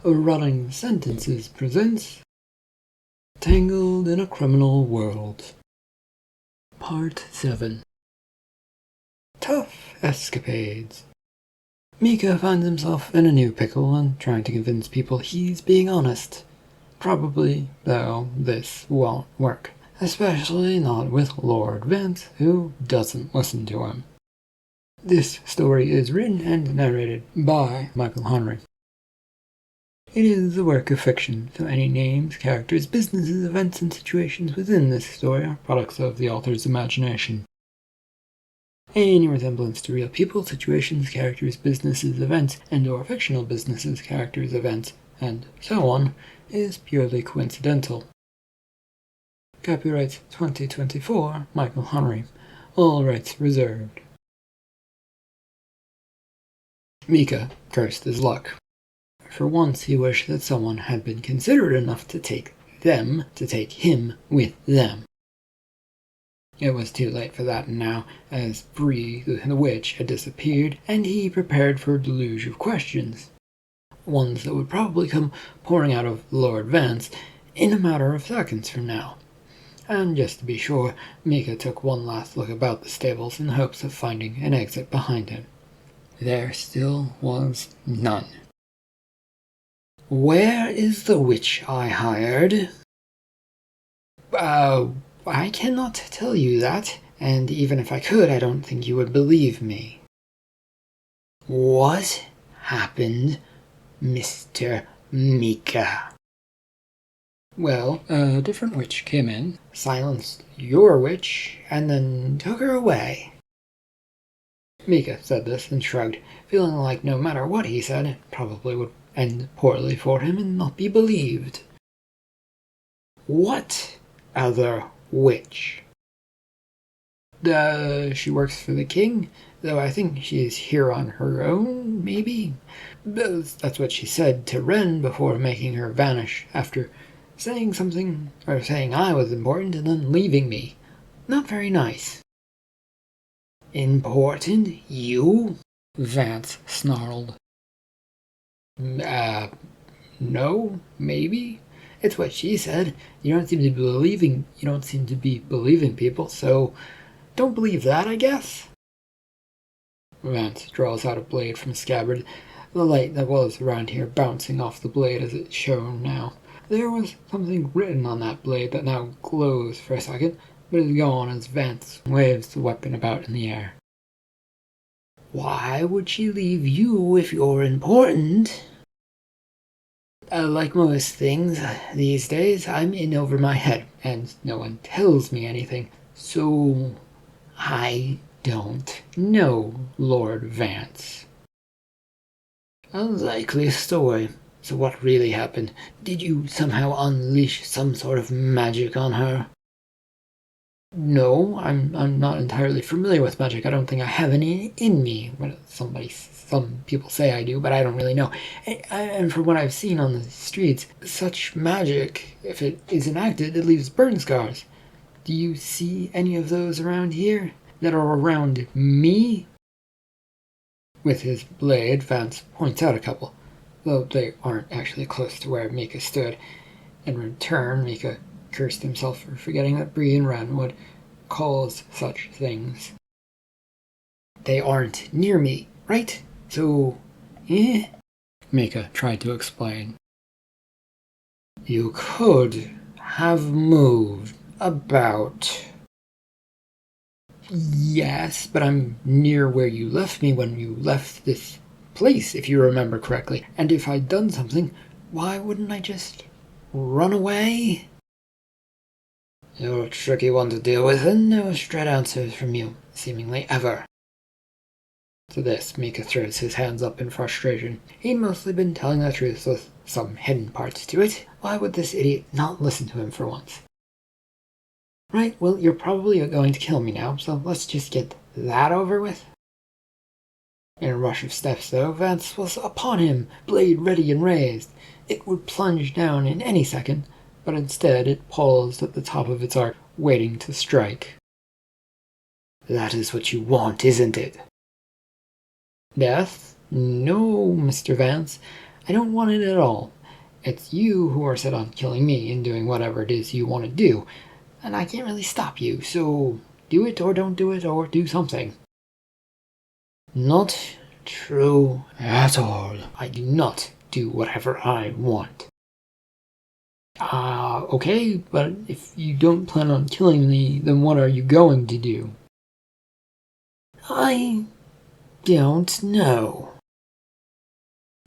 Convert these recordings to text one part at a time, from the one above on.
Running Sentences presents Tangled in a Criminal World, Part 7. Tough Escapades. Micha finds himself in a new pickle and trying to convince people he's being honest. Probably, though, this won't work, especially not with Lord Vance, who doesn't listen to him. This story is written and narrated by Michael Henry. It is a work of fiction, so any names, characters, businesses, events, and situations within this story are products of the author's imagination. Any resemblance to real people, situations, characters, businesses, events, and/or fictional businesses, characters, events, and so on, is purely coincidental. Copyright 2024, Michael Henry. All rights reserved. Micha cursed his luck. For once he wished that someone had been considerate enough to take him with them. It was too late for that now, as Bree, the witch, had disappeared, and he prepared for a deluge of questions. Ones that would probably come pouring out of Lord Vance in a matter of seconds from now. And just to be sure, Micha took one last look about the stables in hopes of finding an exit behind him. There still was none. "Where is the witch I hired?" I cannot tell you that, and even if I could, I don't think you would believe me." "What happened, Mr. Micha?" "Well, a different witch came in, silenced your witch, and then took her away." Micha said this and shrugged, feeling like no matter what he said, it probably would end poorly for him and not be believed. "What other witch?" She works for the king, though I think she's here on her own, maybe? That's what she said to Wren before making her vanish after saying I was important and then leaving me. Not very nice. "Important? You?" Vance snarled. No, maybe. It's what she said. You don't seem to be believing people, so don't believe that, I guess." Vance draws out a blade from a scabbard, the light that was around here bouncing off the blade as it shone now. There was something written on that blade that now glows for a second, but is gone as Vance waves the weapon about in the air. "Why would she leave you if you're important?" Like most things these days, I'm in over my head, and no one tells me anything, so I don't know, Lord Vance." "A likely story. So what really happened? Did you somehow unleash some sort of magic on her?" "No, I'm not entirely familiar with magic. I don't think I have any in me. Some people say I do, but I don't really know. And from what I've seen on the streets, such magic, if it is enacted, it leaves burn scars. Do you see any of those around here that are around me?" With his blade, Vance points out a couple, though they aren't actually close to where Micha stood. In return, Micha cursed himself for forgetting that Bree and Wren would cause such things. "They aren't near me, right? So, Micha tried to explain. "You could have moved about." "Yes, but I'm near where you left me when you left this place, if you remember correctly. And if I'd done something, why wouldn't I just run away?" "You're a tricky one to deal with, and no straight answers from you, seemingly ever." To this, Micha throws his hands up in frustration. He'd mostly been telling the truth with some hidden parts to it. Why would this idiot not listen to him for once? "Right, well, you're probably going to kill me now, so let's just get that over with." In a rush of steps, though, Vance was upon him, blade ready and raised. It would plunge down in any second, but instead it paused at the top of its arc, waiting to strike. "That is what you want, isn't it?" "Death? No, Mr. Vance. I don't want it at all. It's you who are set on killing me and doing whatever it is you want to do, and I can't really stop you, so do it or don't do it or do something. Not true at all. I do not do whatever I want. Okay, but if you don't plan on killing me, then what are you going to do? I don't know.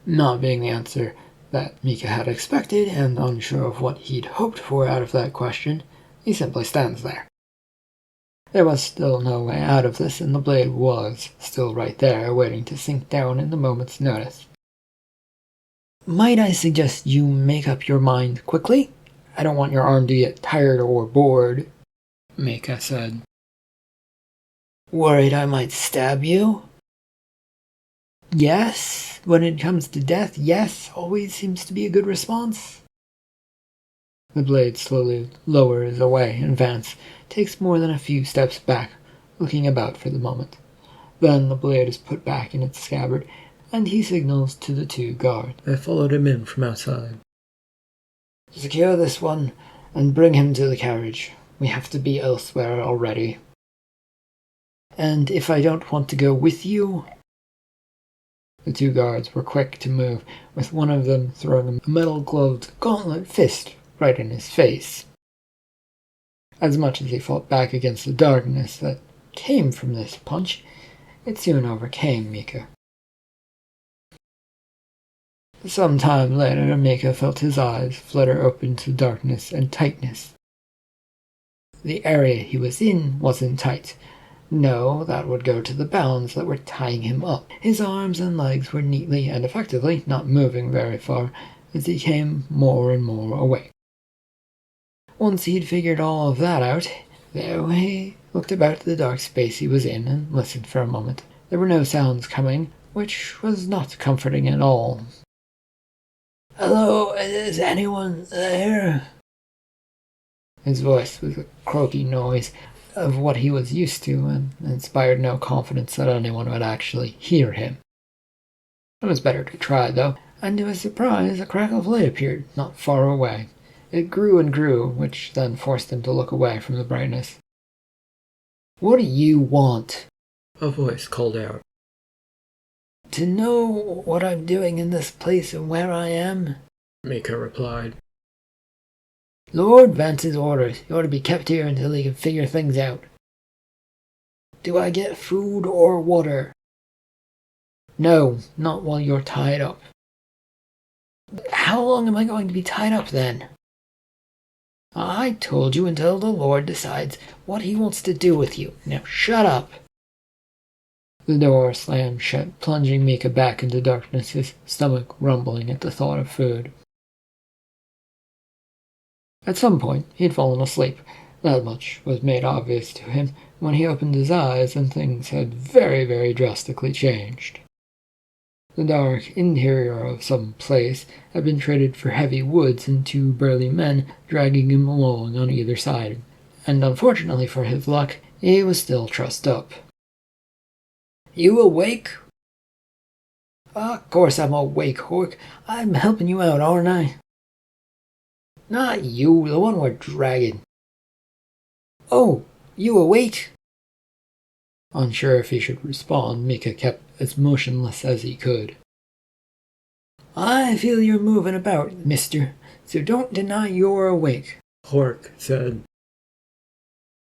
Not being the answer that Micha had expected, and unsure of what he'd hoped for out of that question, he simply stands there. There was still no way out of this, and the blade was still right there, waiting to sink down in the moment's notice. Might I suggest you make up your mind quickly? I don't want your arm to get tired or bored, Micha said. Worried I might stab you? Yes, when it comes to death, yes always seems to be a good response. The blade slowly lowers away, and Vance takes more than a few steps back, looking about for the moment. Then the blade is put back in its scabbard, and he signals to the 2 guards that followed him in from outside. Secure this one, and bring him to the carriage. We have to be elsewhere already. And if I don't want to go with you? The 2 guards were quick to move, with one of them throwing a metal-gloved gauntlet fist right in his face. As much as he fought back against the darkness that came from this punch, it soon overcame Micha. Some time later, Micha felt his eyes flutter open to darkness and tightness. The area he was in wasn't tight. No, that would go to the bounds that were tying him up. His arms and legs were neatly and effectively not moving very far as he came more and more awake. Once he'd figured all of that out, he looked about the dark space he was in and listened for a moment. There were no sounds coming, which was not comforting at all. Hello, is anyone there? His voice was a croaky noise of what he was used to, and inspired no confidence that anyone would actually hear him. It was better to try, though, and to his surprise a crack of light appeared not far away. It grew and grew, which then forced him to look away from the brightness. What do you want? A voice called out. To know what I'm doing in this place and where I am, Micha replied. Lord Vance's orders. You ought to be kept here until he can figure things out. Do I get food or water? No, not while you're tied up. How long am I going to be tied up then? I told you until the Lord decides what he wants to do with you. Now shut up. The door slammed shut, plunging Micha back into darkness, his stomach rumbling at the thought of food. At some point, he had fallen asleep. That much was made obvious to him when he opened his eyes, and things had very, very drastically changed. The dark interior of some place had been traded for heavy woods and 2 burly men dragging him along on either side, and unfortunately for his luck, he was still trussed up. You awake? Of course I'm awake, Hork. I'm helping you out, aren't I? Not you, the one we're dragging. Oh, you awake? Unsure if he should respond, Micha kept as motionless as he could. I feel you're moving about, mister, so don't deny you're awake, Hork said.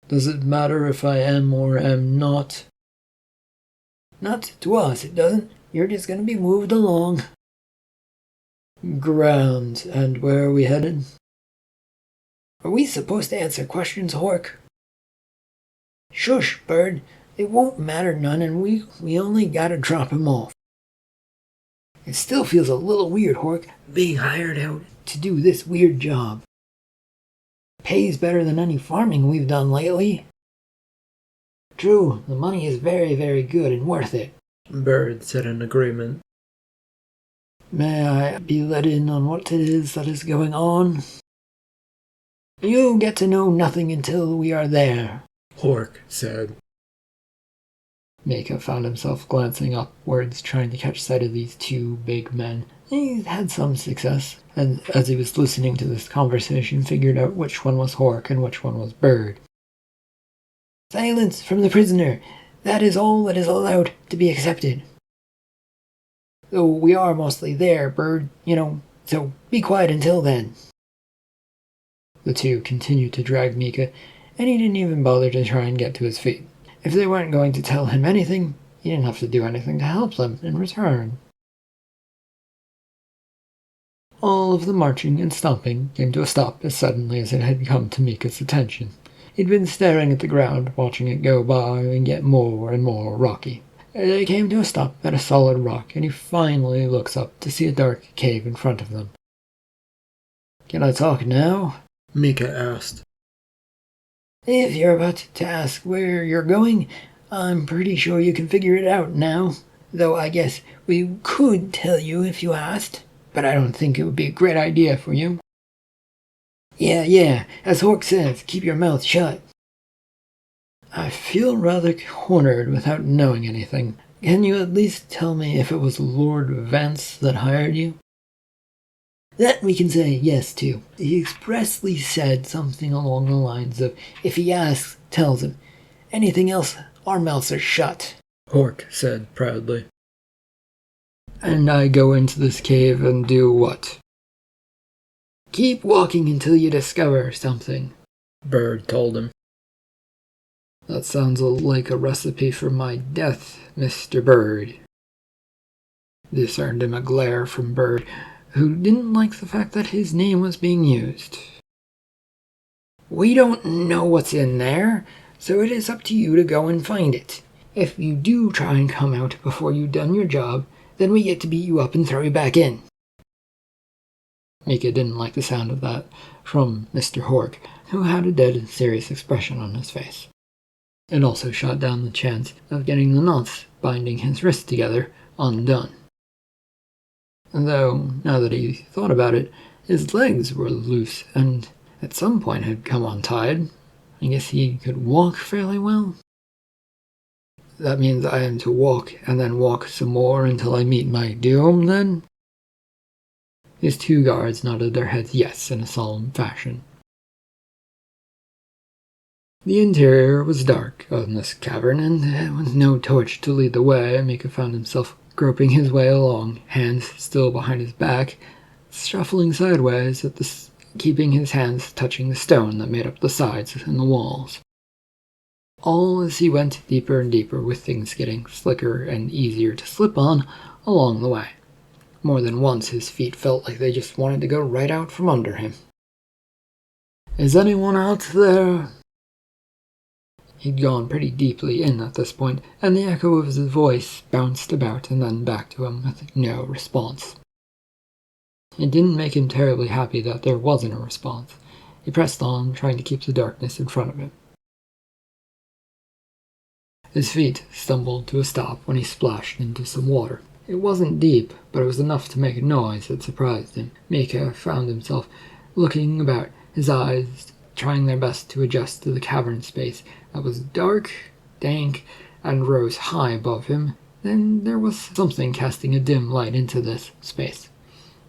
Does it matter if I am or am not? Not to us, it doesn't. You're just going to be moved along. Grand. And where are we headed? Are we supposed to answer questions, Hork? Shush, bird. It won't matter none, and we only gotta drop him off. It still feels a little weird, Hork, being hired out to do this weird job. Pays better than any farming we've done lately. True, the money is very, very good and worth it, Bird said in agreement. May I be let in on what it is that is going on? You get to know nothing until we are there, Hork said. Micha found himself glancing upwards, trying to catch sight of these 2 big men, He had some success, and as he was listening to this conversation, figured out which one was Hork and which one was Bird. "Silence from the prisoner! That is all that is allowed to be accepted. Though we are mostly there, Bird, so be quiet until then." The two continued to drag Micha, and he didn't even bother to try and get to his feet. If they weren't going to tell him anything, he didn't have to do anything to help them in return. All of the marching and stomping came to a stop as suddenly as it had come to Micha's attention. He'd been staring at the ground, watching it go by and get more and more rocky. They came to a stop at a solid rock, and he finally looks up to see a dark cave in front of them. "Can I talk now?" Micha asked. "If you're about to ask where you're going, I'm pretty sure you can figure it out now. Though I guess we could tell you if you asked, but I don't think it would be a great idea for you." Yeah, as Hork says, keep your mouth shut." "I feel rather cornered without knowing anything. Can you at least tell me if it was Lord Vance that hired you?" "That we can say yes to. He expressly said something along the lines of, if he asks, tells him. Anything else, our mouths are shut," Hork said proudly. "And I go into this cave and do what?" "Keep walking until you discover something," Bird told him. "That sounds like a recipe for my death, Mr. Bird." This earned him a glare from Bird, who didn't like the fact that his name was being used. "We don't know what's in there, so it is up to you to go and find it. If you do try and come out before you've done your job, then we get to beat you up and throw you back in." Micha didn't like the sound of that from Mr. Hork, who had a dead and serious expression on his face. It also shot down the chance of getting the knots binding his wrists together undone. Though, now that he thought about it, his legs were loose and at some point had come untied. I guess he could walk fairly well. "That means I am to walk and then walk some more until I meet my doom, then?" His two guards nodded their heads yes in a solemn fashion. The interior was dark in this cavern, and with no torch to lead the way, Micha found himself groping his way along, hands still behind his back, shuffling sideways, keeping his hands touching the stone that made up the sides and the walls. All as he went deeper and deeper, with things getting slicker and easier to slip on along the way. More than once his feet felt like they just wanted to go right out from under him. "Is anyone out there?" He'd gone pretty deeply in at this point, and the echo of his voice bounced about and then back to him with no response. It didn't make him terribly happy that there wasn't a response. He pressed on, trying to keep the darkness in front of him. His feet stumbled to a stop when he splashed into some water. It wasn't deep, but it was enough to make a noise that surprised him. Micha found himself looking about, his eyes trying their best to adjust to the cavern space that was dark, dank, and rose high above him. Then there was something casting a dim light into this space.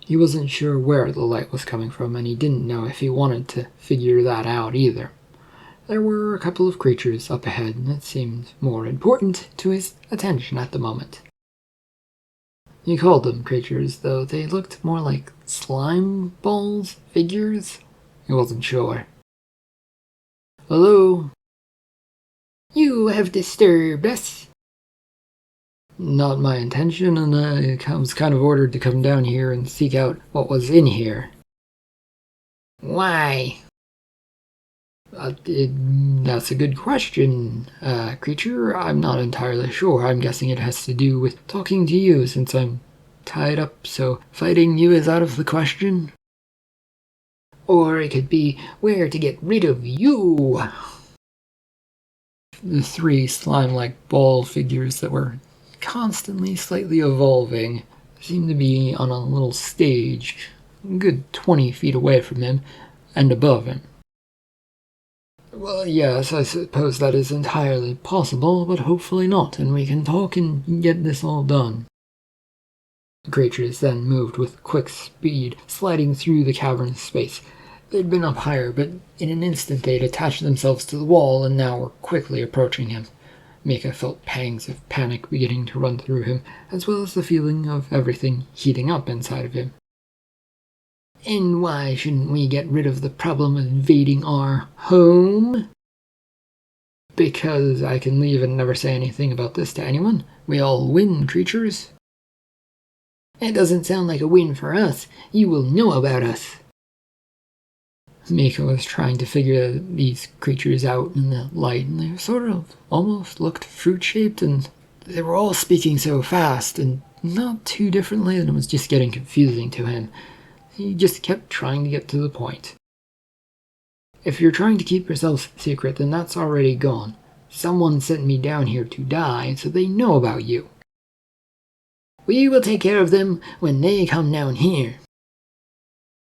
He wasn't sure where the light was coming from, and he didn't know if he wanted to figure that out either. There were a couple of creatures up ahead that seemed more important to his attention at the moment. He called them creatures, though they looked more like slime balls, figures. He wasn't sure. "Hello?" "You have disturbed us." "Not my intention, and I was kind of ordered to come down here and seek out what was in here." "Why?" That's a good question, creature. I'm not entirely sure. I'm guessing it has to do with talking to you since I'm tied up, so fighting you is out of the question. Or it could be where to get rid of you." The three slime-like ball figures that were constantly slightly evolving seemed to be on a little stage, a good 20 feet away from him and above him. "Well, yes, I suppose that is entirely possible, but hopefully not, and we can talk and get this all done." The creatures then moved with quick speed, sliding through the cavern's space. They'd been up higher, but in an instant they'd attached themselves to the wall and now were quickly approaching him. Micha felt pangs of panic beginning to run through him, as well as the feeling of everything heating up inside of him. And why shouldn't we get rid of the problem of invading our home? Because I can leave and never say anything about this to anyone. We all win, creatures. It doesn't sound like a win for us. You will know about us. Micha was trying to figure these creatures out in the light, and they sort of almost looked fruit-shaped, and they were all speaking so fast and not too differently that it was just getting confusing to him. He just kept trying to get to the point. If you're trying to keep yourself secret, then that's already gone. Someone sent me down here to die, so they know about you. We will take care of them when they come down here.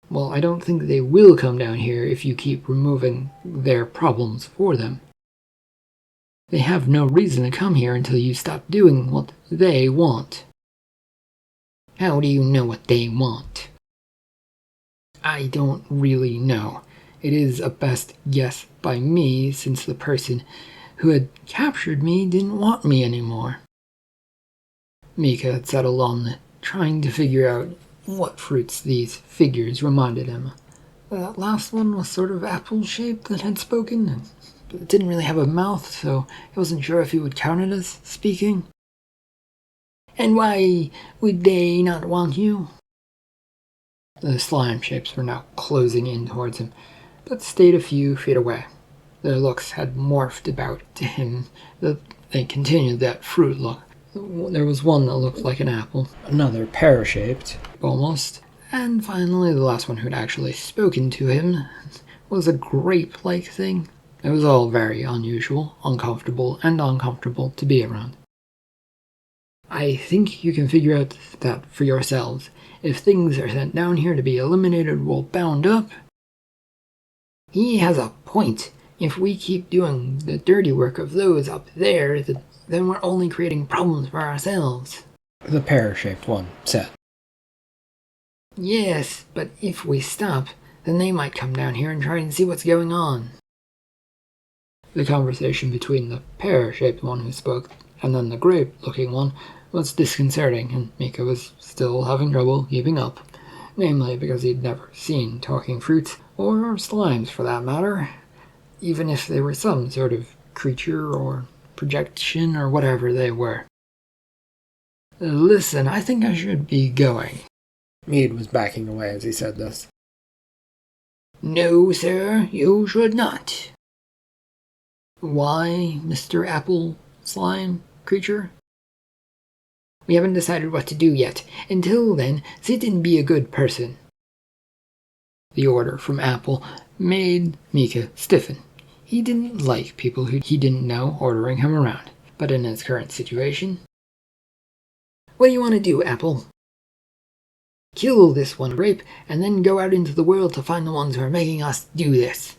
Well, I don't think they will come down here if you keep removing their problems for them. They have no reason to come here until you stop doing what they want. How do you know what they want? I don't really know. It is a best guess by me, since the person who had captured me didn't want me anymore. Micha had settled on trying to figure out what fruits these figures reminded him. That last one was sort of apple-shaped that had spoken. It didn't really have a mouth, so he wasn't sure if he would count it as speaking. And why would they not want you? The slime shapes were now closing in towards him, but stayed a few feet away. Their looks had morphed about to him. They continued that fruit look. There was one that looked like an apple, another pear-shaped, almost, and finally the last one who had actually spoken to him was a grape-like thing. It was all very unusual, uncomfortable to be around. I think you can figure out that for yourselves. If things are sent down here to be eliminated while bound up... He has a point. If we keep doing the dirty work of those up there, then we're only creating problems for ourselves. The pear-shaped one said. Yes, but if we stop, then they might come down here and try and see what's going on. The conversation between the pear-shaped one who spoke and then the grape-looking one was disconcerting, and Micha was still having trouble keeping up, namely because he'd never seen talking fruits, or slimes for that matter, even if they were some sort of creature or projection or whatever they were. Listen, I think I should be going. Mead was backing away as he said this. No, sir, you should not. Why, Mr. Apple Slime Creature? We haven't decided what to do yet. Until then, sit and be a good person. The order from Apple made Micha stiffen. He didn't like people who he didn't know ordering him around, but in his current situation... What do you want to do, Apple? Kill this one grape, and then go out into the world to find the ones who are making us do this.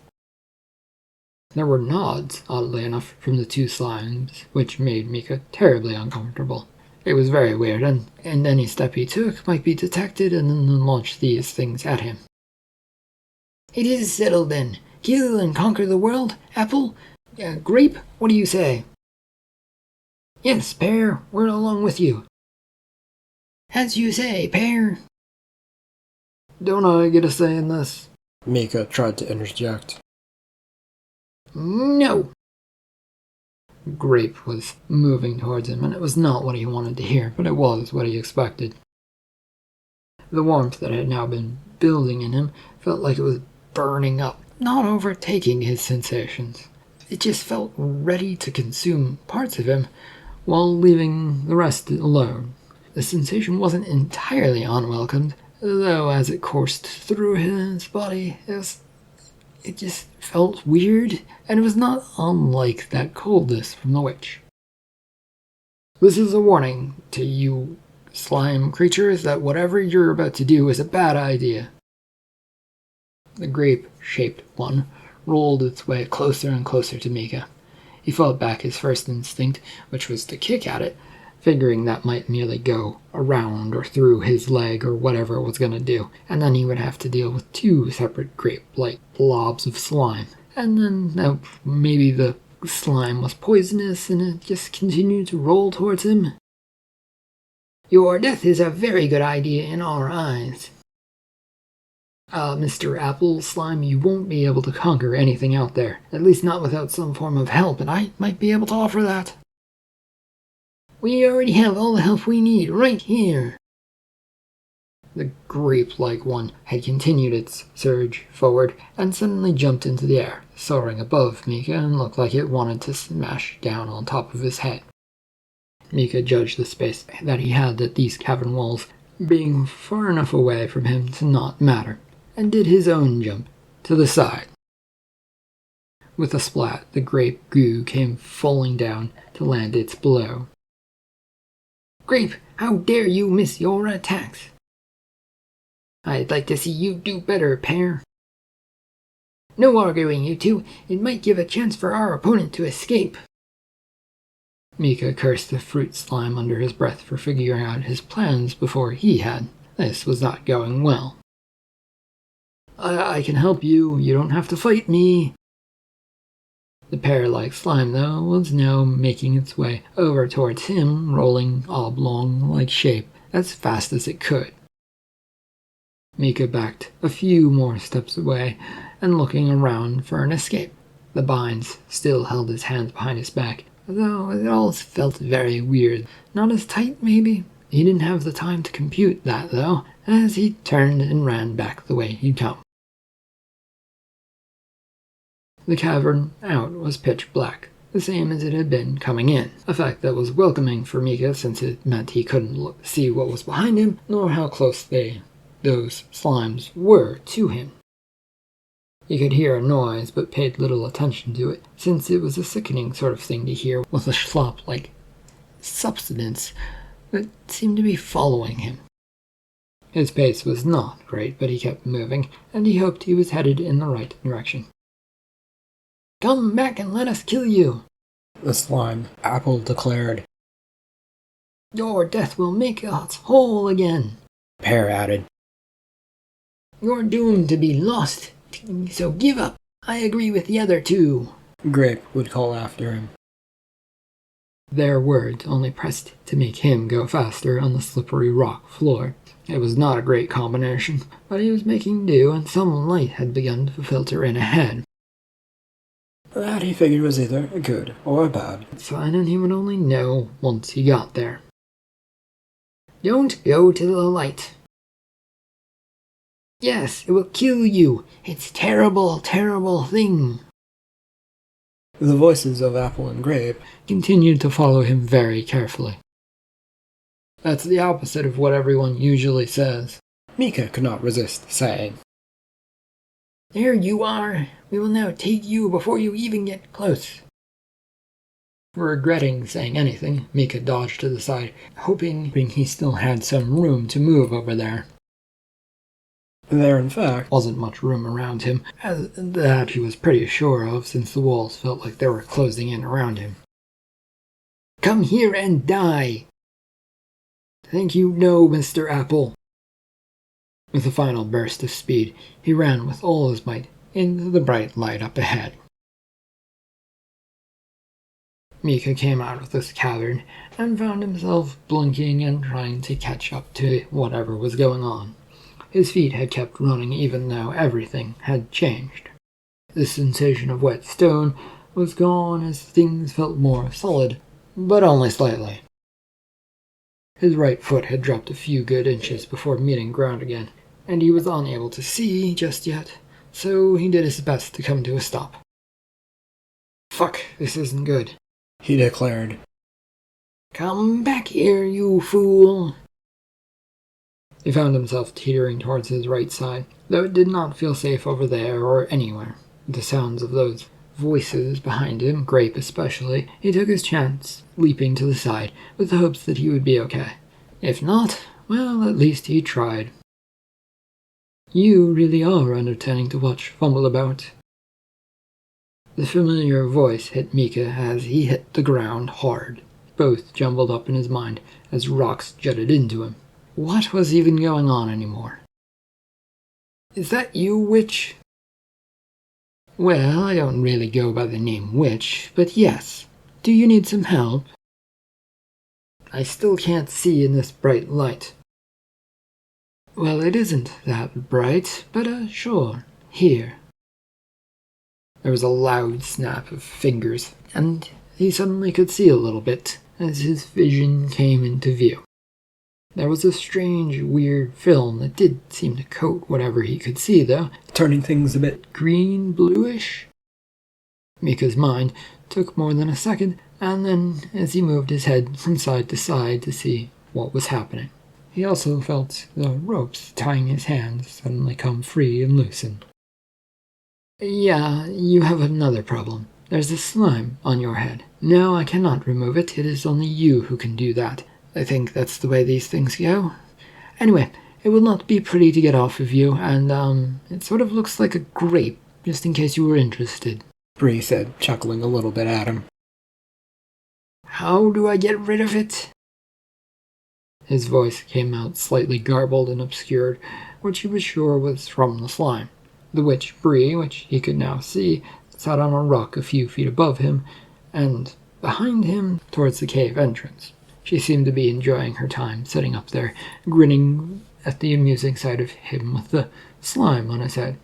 There were nods, oddly enough, from the two slimes, which made Micha terribly uncomfortable. It was very weird, and any step he took might be detected and then launch these things at him. It is settled then. Kill and conquer the world, Apple? Grape, what do you say? Yes, Pear, we're along with you. As you say, Pear. Don't I get a say in this? Micha tried to interject. No. Grape was moving towards him, and it was not what he wanted to hear, but it was what he expected. The warmth that had now been building in him felt like it was burning up, not overtaking his sensations. It just felt ready to consume parts of him while leaving the rest alone. The sensation wasn't entirely unwelcomed, though as it coursed through his body, it just felt weird, and it was not unlike that coldness from the witch. This is a warning to you slime creatures that whatever you're about to do is a bad idea. The grape-shaped one rolled its way closer and closer to Micha. He fought back his first instinct, which was to kick at it, figuring that might merely go around or through his leg or whatever it was going to do, and then he would have to deal with 2 separate grape-like blobs of slime. And then maybe the slime was poisonous and it just continued to roll towards him. Your death is a very good idea in our eyes. Mr. Apple Slime, you won't be able to conquer anything out there, at least not without some form of help, and I might be able to offer that. We already have all the help we need right here. The grape-like one had continued its surge forward and suddenly jumped into the air, soaring above Micha, and looked like it wanted to smash down on top of his head. Micha judged the space that he had at these cavern walls being far enough away from him to not matter, and did his own jump to the side. With a splat, the grape goo came falling down to land its blow. Grape, how dare you miss your attacks? I'd like to see you do better, pair. No arguing, you two. It might give a chance for our opponent to escape. Micha cursed the fruit slime under his breath for figuring out his plans before he had. This was not going well. I can help you. You don't have to fight me. The pear-like slime, though, was now making its way over towards him, rolling oblong-like shape as fast as it could. Micha backed a few more steps away and looking around for an escape. The binds still held his hands behind his back, though it all felt very weird. Not as tight, maybe? He didn't have the time to compute that, though, as he turned and ran back the way he'd come. The cavern out was pitch black, the same as it had been coming in, a fact that was welcoming for Micha since it meant he couldn't see what was behind him, nor how close those slimes were to him. He could hear a noise, but paid little attention to it, since it was a sickening sort of thing to hear with a slop-like substance that seemed to be following him. His pace was not great, but he kept moving, and he hoped he was headed in the right direction. Come back and let us kill you, the slime apple declared. Your death will make us whole again, Pear added. You're doomed to be lost, so give up. I agree with the other two, Grape would call after him. Their words only pressed to make him go faster on the slippery rock floor. It was not a great combination, but he was making do, and some light had begun to filter in ahead. That he figured was either a good or a bad sign, and he would only know once he got there. Don't go to the light. Yes, it will kill you. It's a terrible, terrible thing. The voices of Apple and Grape continued to follow him very carefully. That's the opposite of what everyone usually says, Micha could not resist saying. There you are. We will now take you before you even get close. Regretting saying anything, Micha dodged to the side, hoping he still had some room to move over there. There, in fact, wasn't much room around him, as that he was pretty sure of, since the walls felt like they were closing in around him. Come here and die! Thank you, no, Mr. Apple. With a final burst of speed, he ran with all his might into the bright light up ahead. Micha came out of this cavern and found himself blinking and trying to catch up to whatever was going on. His feet had kept running even though everything had changed. The sensation of wet stone was gone as things felt more solid, but only slightly. His right foot had dropped a few good inches before meeting ground again, and he was unable to see just yet, so he did his best to come to a stop. Fuck, this isn't good, he declared. Come back here, you fool. He found himself teetering towards his right side, though it did not feel safe over there or anywhere. With the sounds of those voices behind him, Grape especially, he took his chance, leaping to the side, with the hopes that he would be okay. If not, well, at least he tried. You really are entertaining to watch fumble about. The familiar voice hit Micha as he hit the ground hard. both jumbled up in his mind as rocks jutted into him. What was even going on anymore? "Is that you, Witch?" "Well, I don't really go by the name Witch, but yes. Do you need some help?" "I still can't see in this bright light." "Well, it isn't that bright, but sure. Here." There was a loud snap of fingers, and he suddenly could see a little bit as his vision came into view. There was a strange, weird film that did seem to coat whatever he could see, though, turning things a bit green-bluish. Micha's mind took more than a second, and then as he moved his head from side to side to see what was happening, he also felt the ropes tying his hands suddenly come free and loosen. "Yeah, you have another problem. There's a slime on your head. No, I cannot remove it. It is only you who can do that. I think that's the way these things go. Anyway, it will not be pretty to get off of you, and it sort of looks like a grape, just in case you were interested," Bree said, chuckling a little bit at him. "How do I get rid of it?" His voice came out slightly garbled and obscured, which he was sure was from the slime. The witch Bree, which he could now see, sat on a rock a few feet above him, and behind him towards the cave entrance. She seemed to be enjoying her time sitting up there, grinning at the amusing sight of him with the slime on his head.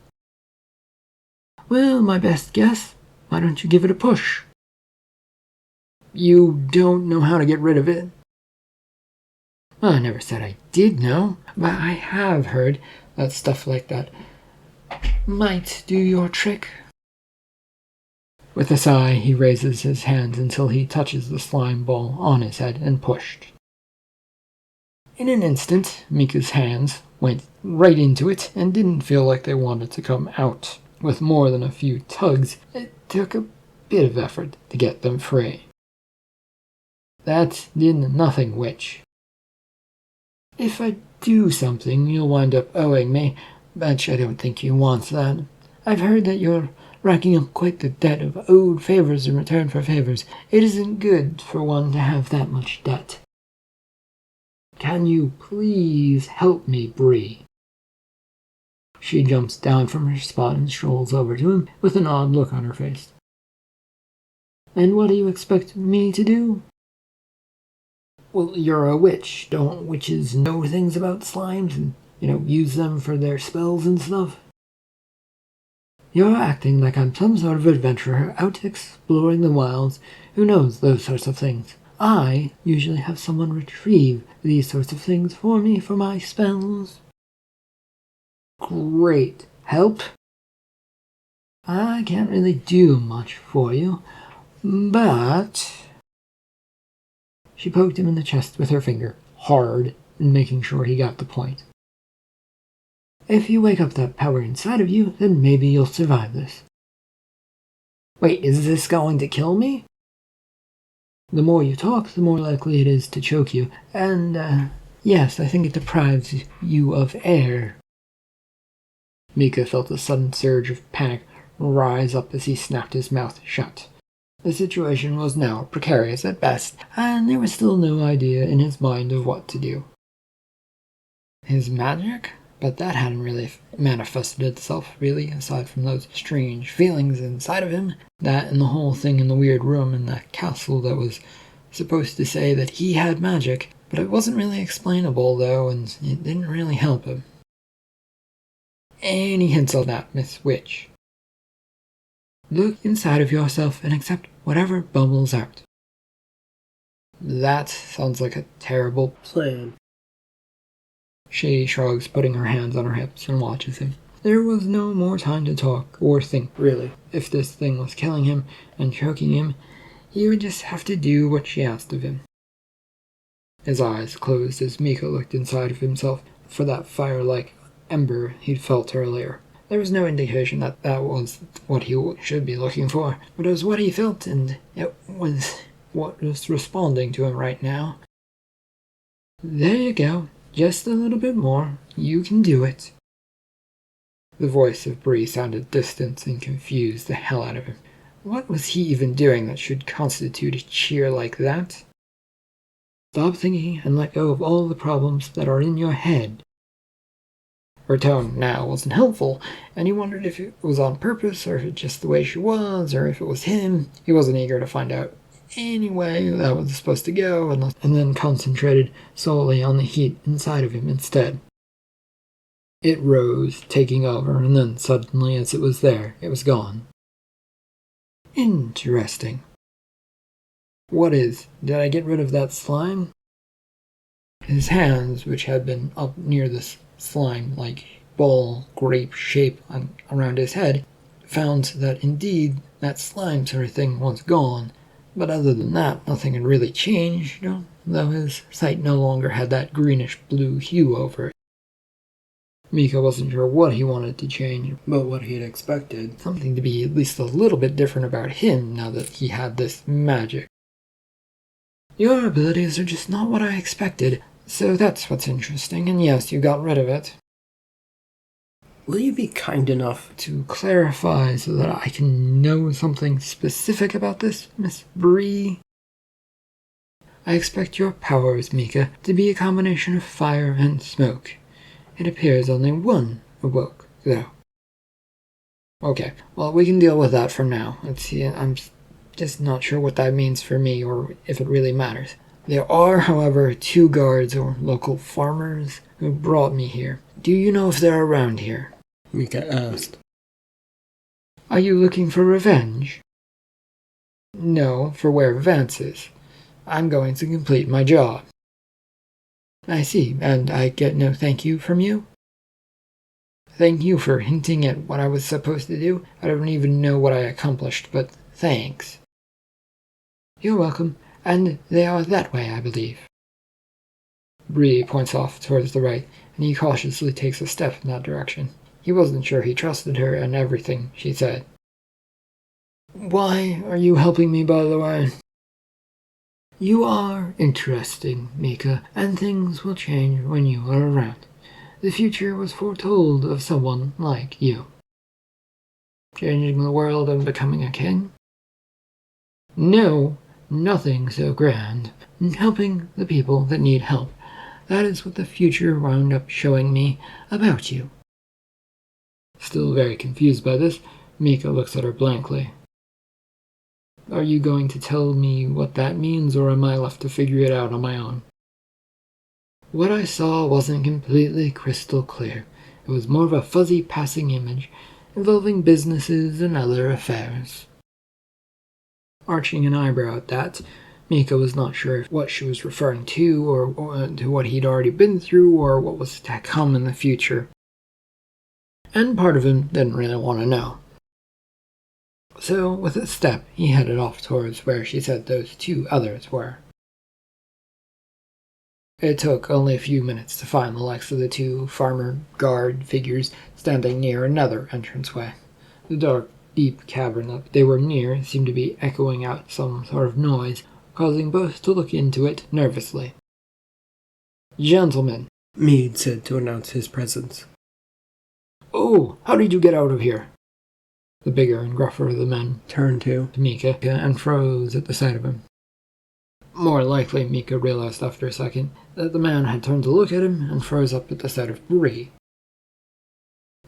"Well, my best guess. Why don't you give it a push?" "You don't know how to get rid of it?" "Well, I never said I did know, but I have heard that stuff like that might do your trick." With a sigh, he raises his hand until he touches the slime ball on his head and pushed. In an instant, Micha's hands went right into it and didn't feel like they wanted to come out. With more than a few tugs, it took a bit of effort to get them free. "That did nothing, Witch. If I do something, you'll wind up owing me, but I don't think you want that. I've heard that you're racking up quite the debt of owed favors in return for favors. It isn't good for one to have that much debt. Can you please help me, Bree?" She jumps down from her spot and strolls over to him with an odd look on her face. "And what do you expect me to do?" "Well, you're a witch. Don't witches know things about slimes and, use them for their spells and stuff?" "You're acting like I'm some sort of adventurer out exploring the wilds who knows those sorts of things. I usually have someone retrieve these sorts of things for me for my spells." "Great. Help?" "I can't really do much for you, but..." She poked him in the chest with her finger, hard, and making sure he got the point. "If you wake up that power inside of you, then maybe you'll survive this." "Wait, is this going to kill me?" "The more you talk, the more likely it is to choke you, and, yes, I think it deprives you of air." Micha felt a sudden surge of panic rise up as he snapped his mouth shut. The situation was now precarious at best, and there was still no idea in his mind of what to do. His magic? But that hadn't really manifested itself, really, aside from those strange feelings inside of him. That and the whole thing in the weird room in that castle that was supposed to say that he had magic. But it wasn't really explainable, though, and it didn't really help him. Any hints on that, Miss Witch? Look inside of yourself and accept whatever bubbles out. That sounds like a terrible plan. She shrugs, putting her hands on her hips, and watches him. There was no more time to talk or think, really. If this thing was killing him and choking him, he would just have to do what she asked of him. His eyes closed as Micha looked inside of himself for that fire-like ember he'd felt earlier. There was no indication that that was what he should be looking for, but it was what he felt, and it was what was responding to him right now. There you go. Just a little bit more. You can do it. The voice of Bree sounded distant and confused the hell out of him. What was he even doing that should constitute a cheer like that? Stop thinking and let go of all the problems that are in your head. Her tone now wasn't helpful, and he wondered if it was on purpose, or if it's just the way she was, or if it was him. He wasn't eager to find out anyway that was supposed to go, and then concentrated solely on the heat inside of him instead. It rose, taking over, and then suddenly, as it was there, it was gone. Interesting. Did I get rid of that slime? His hands, which had been up near this slime-like ball grape shape around his head, found that indeed that slime sort of thing was gone, but other than that, nothing had really changed, though his sight no longer had that greenish-blue hue over it. Micha wasn't sure what he wanted to change, but what he had expected, something to be at least a little bit different about him now that he had this magic. Your abilities are just not what I expected, so that's what's interesting, and yes, you got rid of it. Will you be kind enough to clarify so that I can know something specific about this, Miss Bree? I expect your powers, Micha, to be a combination of fire and smoke. It appears only one awoke, though. Okay, well, we can deal with that for now. I'm just not sure what that means for me, or if it really matters. There are, however, 2 guards or local farmers who brought me here. Do you know if they're around here? Micha asked. Are you looking for revenge? No, for where Vance is. I'm going to complete my job. I see, and I get no thank you from you? Thank you for hinting at what I was supposed to do. I don't even know what I accomplished, but thanks. You're welcome, and they are that way, I believe. Bree points off towards the right, and he cautiously takes a step in that direction. He wasn't sure he trusted her and everything she said. Why are you helping me, by the way? You are interesting, Micha, and things will change when you are around. The future was foretold of someone like you. Changing the world and becoming a king? No, nothing so grand. Helping the people that need help. That is what the future wound up showing me about you. Still very confused by this, Micha looks at her blankly. Are you going to tell me what that means, or am I left to figure it out on my own? What I saw wasn't completely crystal clear. It was more of a fuzzy passing image, involving businesses and other affairs. Arching an eyebrow at that, Micha was not sure what she was referring to, or to what he'd already been through, or what was to come in the future. And part of him didn't really want to know. So, with a step, he headed off towards where she said those 2 others were. It took only a few minutes to find the likes of the 2 farmer guard figures standing near another entranceway. The dark, deep cavern that they were near seemed to be echoing out some sort of noise, causing both to look into it nervously. Gentlemen, Meade said to announce his presence. Oh, how did you get out of here? The bigger and gruffer of the men turned to Micha and froze at the sight of him. More likely, Micha realized after a second, that the man had turned to look at him and froze up at the sight of Bree.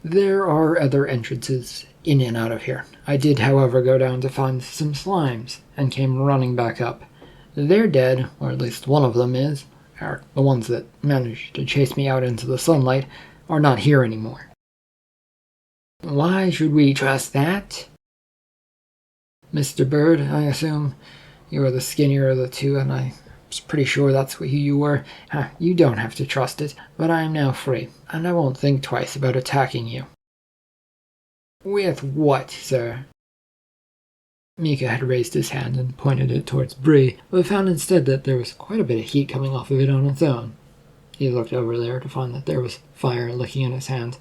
There are other entrances in and out of here. I did, however, go down to find some slimes, and came running back up. They're dead, or at least one of them is. The ones that managed to chase me out into the sunlight are not here anymore. Why should we trust that? Mr. Bird, I assume. You were the skinnier of the 2, and I was pretty sure that's who you were. You don't have to trust it, but I am now free, and I won't think twice about attacking you. With what, sir? Micha had raised his hand and pointed it towards Bree, but found instead that there was quite a bit of heat coming off of it on its own. He looked over there to find that there was fire licking in his hand,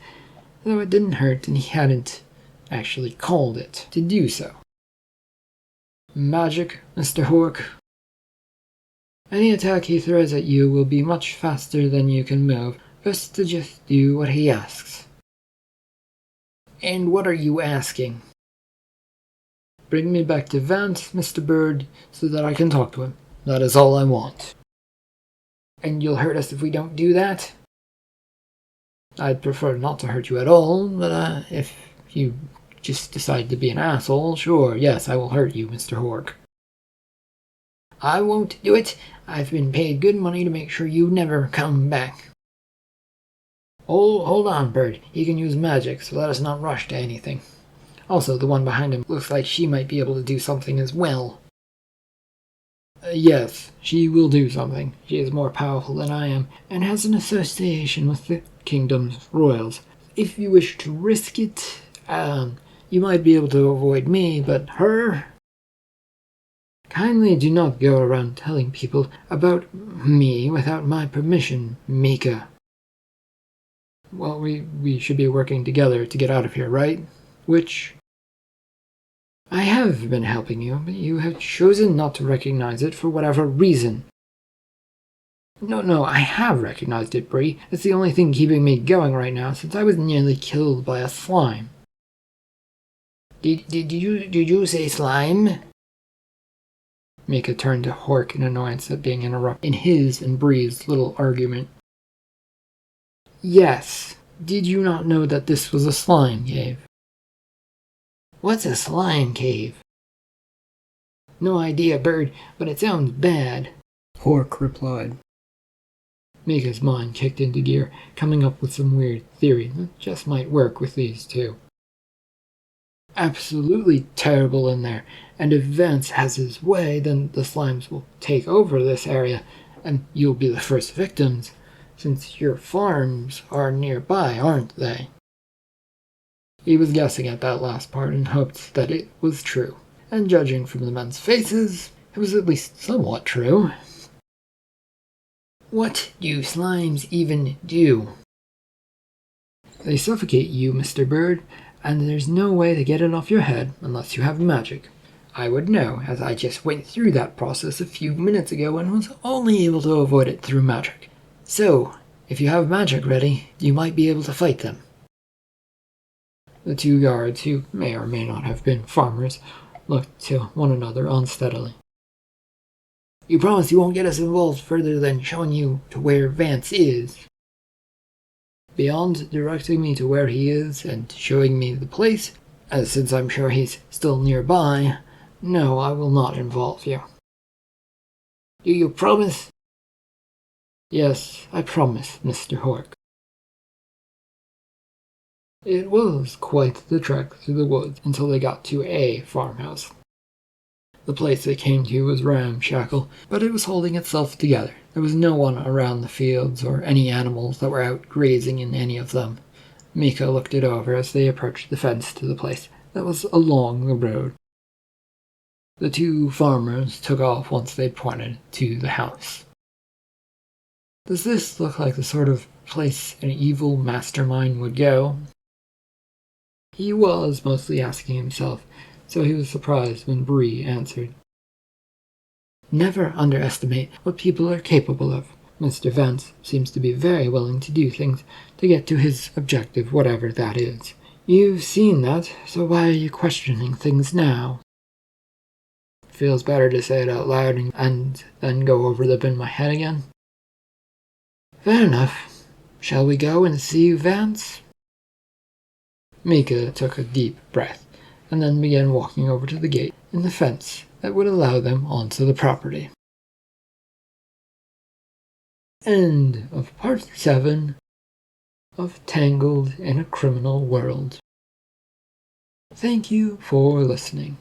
though it didn't hurt and he hadn't actually called it to do so. Magic, Mr. Hork. Any attack he throws at you will be much faster than you can move, best to just do what he asks. And what are you asking? Bring me back to Vance, Mr. Bird, so that I can talk to him. That is all I want. And you'll hurt us if we don't do that? I'd prefer not to hurt you at all, but if you just decide to be an asshole, sure, yes, I will hurt you, Mr. Hork. I won't do it. I've been paid good money to make sure you never come back. Oh, hold on, Bird. He can use magic, so let us not rush to anything. Also, the one behind him looks like she might be able to do something as well. Yes, she will do something. She is more powerful than I am, and has an association with the kingdom's royals. If you wish to risk it, you might be able to avoid me, but her? Kindly do not go around telling people about me without my permission, Micha. Well, we should be working together to get out of here, right? Which I have been helping you, but you have chosen not to recognize it for whatever reason. No, I have recognized it, Bree. It's the only thing keeping me going right now, since I was nearly killed by a slime. Did you say slime? Micha turned to Hork in annoyance at being interrupted in his and Bree's little argument. Yes. Did you not know that this was a slime cave? What's a slime cave? No idea, Bird, but it sounds bad, Hork replied. Micha's mind kicked into gear, coming up with some weird theory that just might work with these two. Absolutely terrible in there, and if Vance has his way, then the slimes will take over this area, and you'll be the first victims, since your farms are nearby, aren't they? He was guessing at that last part and hoped that it was true, and judging from the men's faces, it was at least somewhat true. What do slimes even do? They suffocate you, Mr. Bird, and there's no way to get it off your head unless you have magic. I would know, as I just went through that process a few minutes ago and was only able to avoid it through magic. So, if you have magic ready, you might be able to fight them. The two guards, who may or may not have been farmers, looked to one another unsteadily. You promise you won't get us involved further than showing you to where Vance is? Beyond directing me to where he is and showing me the place, as since I'm sure he's still nearby, no, I will not involve you. Do you promise? Yes, I promise, Mr. Hork. It was quite the trek through the woods until they got to a farmhouse. The place they came to was ramshackle, but it was holding itself together. There was no one around the fields or any animals that were out grazing in any of them. Micha looked it over as they approached the fence to the place that was along the road. The two farmers took off once they'd pointed to the house. Does this look like the sort of place an evil mastermind would go? He was mostly asking himself, so he was surprised when Bree answered. Never underestimate what people are capable of. Mr. Vance seems to be very willing to do things to get to his objective, whatever that is. You've seen that, so why are you questioning things now? Feels better to say it out loud and then go over them in my head again. Fair enough. Shall we go and see Vance? Micha took a deep breath, and then began walking over to the gate in the fence that would allow them onto the property. End of Part 7 of Tangled in a Criminal World. Thank you for listening.